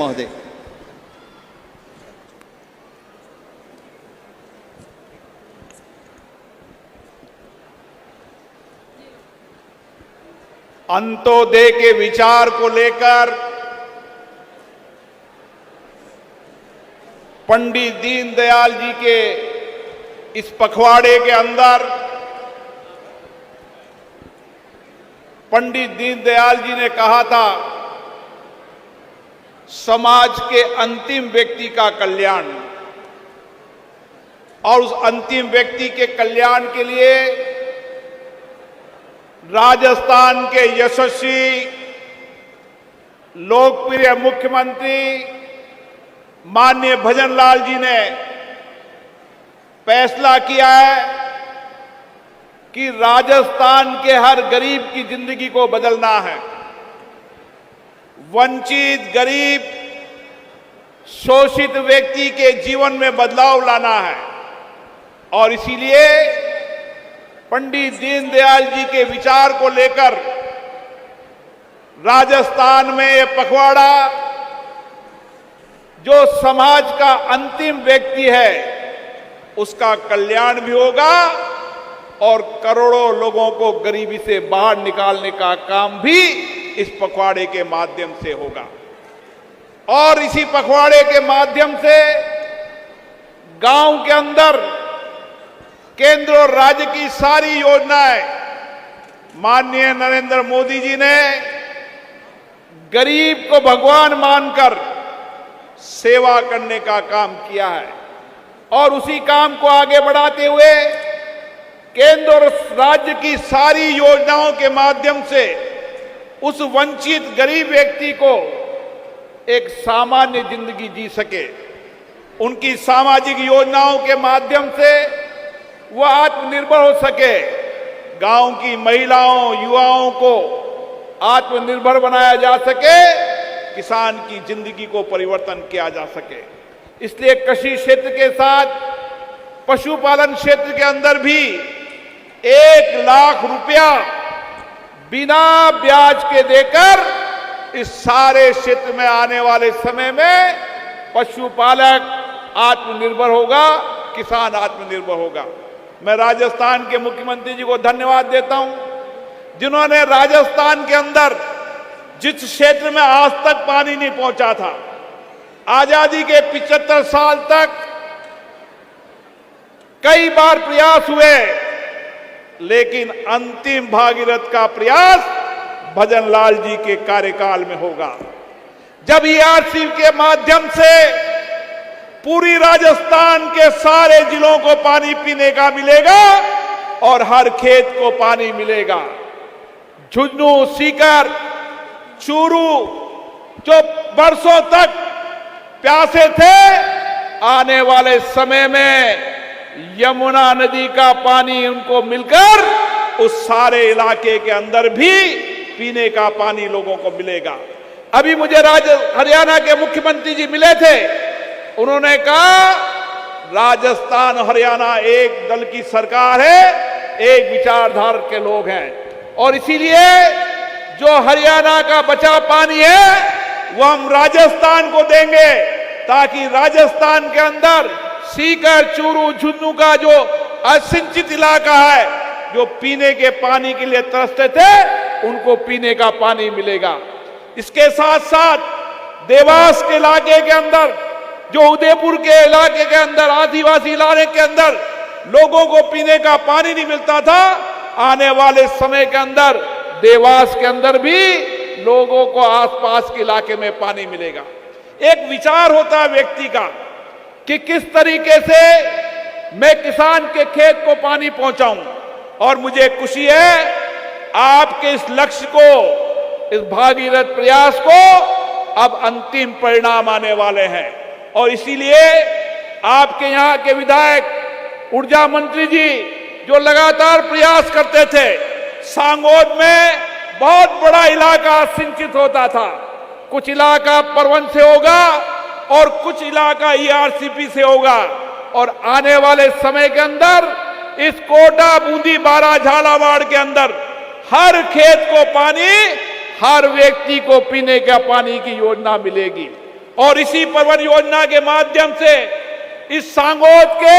महोदय। अंत्योदय के विचार को लेकर पंडित दीनदयाल जी के इस पखवाड़े के अंदर पंडित दीनदयाल जी ने कहा था, समाज के अंतिम व्यक्ति का कल्याण, और उस अंतिम व्यक्ति के कल्याण के लिए राजस्थान के यशस्वी लोकप्रिय मुख्यमंत्री माननीय भजन लाल जी ने फैसला किया है कि राजस्थान के हर गरीब की जिंदगी को बदलना है। वंचित, गरीब, शोषित व्यक्ति के जीवन में बदलाव लाना है, और इसीलिए पंडित दीनदयाल जी के विचार को लेकर राजस्थान में ये पखवाड़ा, जो समाज का अंतिम व्यक्ति है उसका कल्याण भी होगा और करोड़ों लोगों को गरीबी से बाहर निकालने का काम भी इस पखवाड़े के माध्यम से होगा। और इसी पखवाड़े के माध्यम से गांव के अंदर केंद्र और राज्य की सारी योजनाएं माननीय नरेंद्र मोदी जी ने गरीब को भगवान मानकर सेवा करने का काम किया है, और उसी काम को आगे बढ़ाते हुए केंद्र और राज्य की सारी योजनाओं के माध्यम से उस वंचित गरीब व्यक्ति को एक सामान्य जिंदगी जी सके, उनकी सामाजिक योजनाओं के माध्यम से वह आत्मनिर्भर हो सके, गांव की महिलाओं, युवाओं को आत्मनिर्भर बनाया जा सके, किसान की जिंदगी को परिवर्तन किया जा सके। इसलिए कृषि क्षेत्र के साथ पशुपालन क्षेत्र के अंदर भी 1 लाख रुपया बिना ब्याज के देकर इस सारे क्षेत्र में आने वाले समय में पशुपालक आत्मनिर्भर होगा, किसान आत्मनिर्भर होगा। मैं राजस्थान के मुख्यमंत्री जी को धन्यवाद देता हूं, जिन्होंने राजस्थान के अंदर जिस क्षेत्र में आज तक पानी नहीं पहुंचा था, आजादी के 75 साल तक कई बार प्रयास हुए, लेकिन अंतिम भागीरथ का प्रयास भजन लाल जी के कार्यकाल में होगा, जब ईआरसी के माध्यम से पूरी राजस्थान के सारे जिलों को पानी पीने का मिलेगा और हर खेत को पानी मिलेगा। झुंझुनू, सीकर, चूरू जो बरसों तक प्यासे थे, आने वाले समय में यमुना नदी का पानी उनको मिलकर उस सारे इलाके के अंदर भी पीने का पानी लोगों को मिलेगा। अभी मुझे हरियाणा के मुख्यमंत्री जी मिले थे, उन्होंने कहा राजस्थान हरियाणा एक दल की सरकार है, एक विचारधारा के लोग हैं, और इसीलिए जो हरियाणा का बचा पानी है वो हम राजस्थान को देंगे, ताकि राजस्थान के अंदर सीकर, चूरू, झुंझुनू का जो असिंचित इलाका है, जो पीने के पानी के लिए तरसते थे, उनको पीने का पानी मिलेगा। इसके साथ साथ देवास के इलाके के अंदर, जो उदयपुर के इलाके के अंदर, आदिवासी इलाके के अंदर लोगों को पीने का पानी नहीं मिलता था, आने वाले समय के अंदर देवास के अंदर भी लोगों को आसपास के इलाके में पानी मिलेगा। एक विचार होता है व्यक्ति का कि किस तरीके से मैं किसान के खेत को पानी पहुंचाऊं, और मुझे खुशी है आपके इस लक्ष्य को, इस भागीरथ प्रयास को अब अंतिम परिणाम आने वाले हैं, और इसीलिए आपके यहां के विधायक, ऊर्जा मंत्री जी जो लगातार प्रयास करते थे, सांगोद में बहुत बड़ा इलाका सिंचित होता था, कुछ इलाका परवन से होगा और कुछ इलाका ईआरसीपी से होगा, और आने वाले समय के अंदर इस कोटा, बूंदी, बारा, झालावाड़ के अंदर हर खेत को पानी, हर व्यक्ति को पीने का पानी की योजना मिलेगी। और इसी परियोजना के माध्यम से इस सांगोद के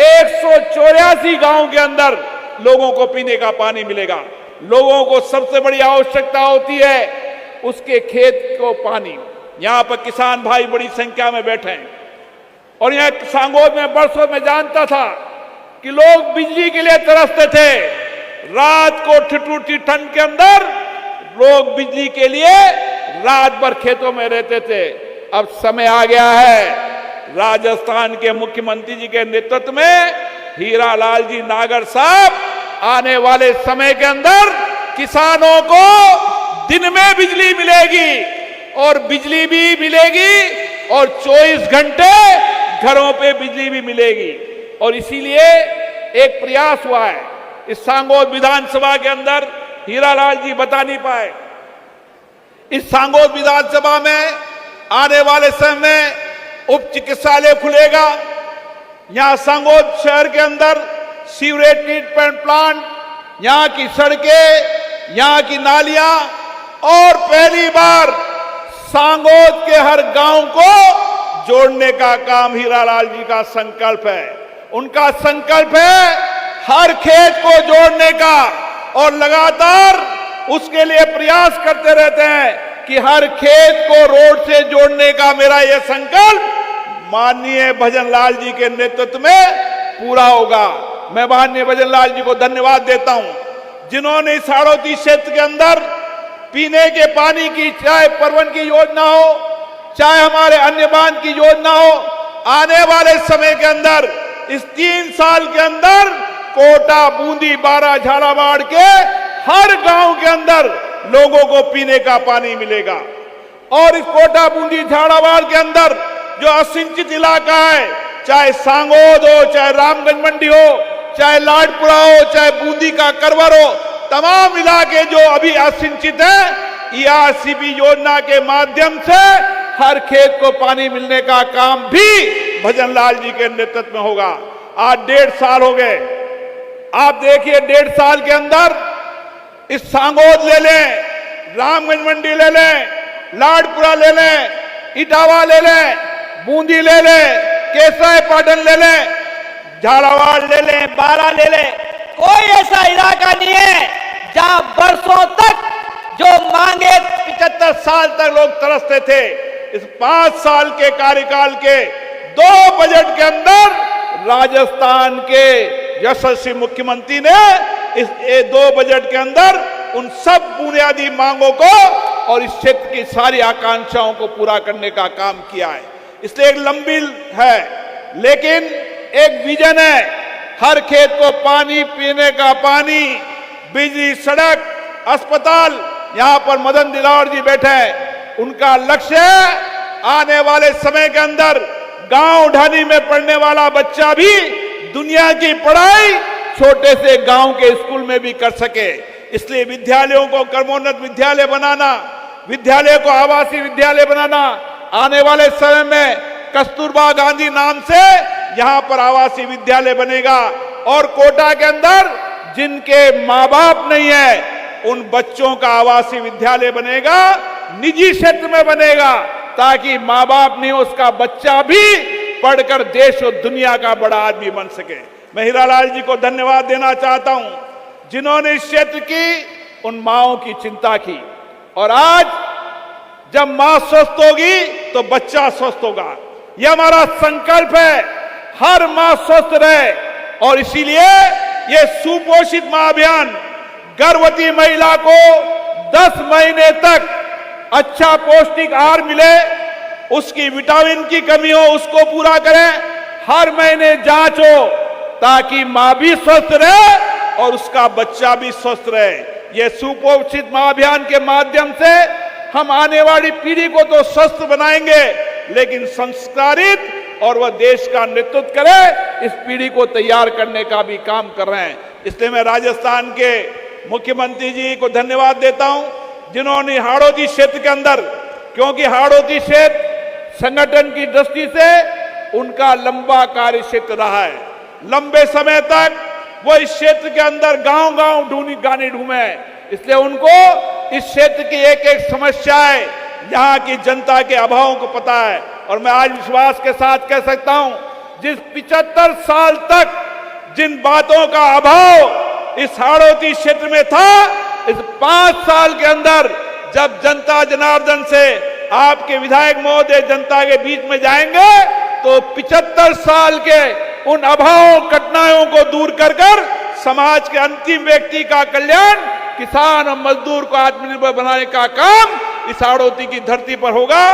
184 गांव के अंदर लोगों को पीने का पानी मिलेगा। लोगों को सबसे बड़ी आवश्यकता होती है उसके खेत को पानी। यहां पर किसान भाई बड़ी संख्या में बैठे हैं और यहां सांगोद में बरसों में जानता था कि लोग बिजली के लिए तरसते थे। रात को ठिठुरती ठंड के अंदर लोग बिजली के लिए रात भर खेतों में रहते थे। अब समय आ गया है, राजस्थान के मुख्यमंत्री जी के नेतृत्व में हीरालाल जी नागर साहब आने वाले समय के अंदर किसानों को दिन में बिजली मिलेगी और बिजली भी मिलेगी और 24 घंटे घरों पे बिजली भी मिलेगी। और इसीलिए एक प्रयास हुआ है इस सांगोद विधानसभा के अंदर, हीरालाल जी बता नहीं पाए। इस सांगोद विधानसभा में आने वाले समय में उप चिकित्सालय खुलेगा। यहां सांगोद शहर के अंदर सीवरेज ट्रीटमेंट प्लांट, यहां की सड़कें, यहां की नालियां और पहली बार सांगोद के हर गांव को जोड़ने का काम हीरालाल जी का संकल्प है। उनका संकल्प है हर खेत को जोड़ने का और लगातार उसके लिए प्रयास करते रहते हैं कि हर खेत को रोड से जोड़ने का मेरा यह संकल्प माननीय भजन लाल जी के नेतृत्व में पूरा होगा। मैं माननीय भजन लाल जी को धन्यवाद देता हूं जिन्होंने इस हाड़ौती क्षेत्र के अंदर पीने के पानी की, चाहे परवन की योजना हो, चाहे हमारे अन्य बांध की योजना हो, आने वाले समय के अंदर इस 3 साल के अंदर कोटा, बूंदी, बारा, झालावाड़ के हर गांव के अंदर लोगों को पीने का पानी मिलेगा। और इस कोटा, बूंदी, झालावाड़ के अंदर जो असिंचित इलाका है, चाहे सांगोद हो, चाहे रामगंज मंडी हो, चाहे लाडपुरा हो, चाहे बूंदी का करवर हो, तमाम इलाके जो अभी असिंचित है, ईआरसीपी योजना के माध्यम से हर खेत को पानी मिलने का काम भी भजन लाल जी के नेतृत्व में होगा। आज 1.5 साल हो गए। आप देखिए 1.5 साल के अंदर इस सांगोद ले लें, रामगंज मंडी ले लें, लाडपुरा ले लें, इटावा ले लें, बूंदी ले लें, केसराय पाटन ले लें, झालावाड़ ले लें, बारा ले लें, कोई ऐसा इलाका नहीं है जहां बरसों तक जो मांगे 75 साल तक लोग तरसते थे। इस 5 साल के कार्यकाल के 2 बजट के अंदर राजस्थान के यशस्वी मुख्यमंत्री ने इस 2 बजट के अंदर उन सब बुनियादी मांगों को और इस क्षेत्र की सारी आकांक्षाओं को पूरा करने का काम किया है। इसलिए एक लंबी है लेकिन एक विजन है, हर खेत को पानी, पीने का पानी, बिजली, सड़क, अस्पताल। यहां पर मदन दिलावर जी बैठे हैं, उनका लक्ष्य है आने वाले समय के अंदर गांव ढानी में पढ़ने वाला बच्चा भी दुनिया की पढ़ाई छोटे से गांव के स्कूल में भी कर सके। इसलिए विद्यालयों को क्रमोन्नत विद्यालय बनाना, विद्यालय को आवासीय विद्यालय बनाना, आने वाले समय में कस्तूरबा गांधी नाम से यहां पर आवासीय विद्यालय बनेगा और कोटा के अंदर जिनके मां बाप नहीं है उन बच्चों का आवासीय विद्यालय बनेगा, निजी क्षेत्र में बनेगा, ताकि मां बाप नहीं उसका बच्चा भी पढ़कर देश और दुनिया का बड़ा आदमी बन सके। मैं हीरालाल जी को धन्यवाद देना चाहता हूं जिन्होंने इस क्षेत्र की उन माओं की चिंता की। और आज जब मां स्वस्थ होगी तो बच्चा स्वस्थ होगा, यह हमारा संकल्प है, हर मां स्वस्थ रहे। और इसीलिए यह सुपोषित मां अभियान गर्भवती महिला को 10 महीने तक अच्छा पौष्टिक आहार मिले, उसकी विटामिन की कमी हो उसको पूरा करें, हर महीने जांच हो ताकि मां भी स्वस्थ रहे और उसका बच्चा भी स्वस्थ रहे। यह सुपोषित मां अभियान के माध्यम से हम आने वाली पीढ़ी को तो स्वस्थ बनाएंगे लेकिन संस्कारित और वह देश का नेतृत्व करे, इस पीढ़ी को तैयार करने का भी काम कर रहे हैं। इसलिए मैं राजस्थान के मुख्यमंत्री जी को धन्यवाद देता हूं जिन्होंने हाड़ौती क्षेत्र के अंदर, क्योंकि हाड़ौती क्षेत्र संगठन की दृष्टि से उनका लंबा कार्य क्षेत्र रहा है, लंबे समय तक वो इस क्षेत्र के अंदर गांव-गांव गाने ढूंढे, इसलिए उनको इस क्षेत्र की एक एक समस्याएं, यहाँ की जनता के अभावों को पता है। और मैं आज विश्वास के साथ कह सकता हूं, जिस 75 साल तक जिन बातों का अभाव इस हाड़ौती क्षेत्र में था, इस 5 साल के अंदर जब जनता जनार्दन से आपके विधायक महोदय जनता के बीच में जाएंगे तो 75 साल के उन अभावों कठिनाइयों को दूर कर समाज के अंतिम व्यक्ति का कल्याण, किसान और मजदूर को आत्मनिर्भर बनाने का काम इस हाड़ौती की धरती पर होगा।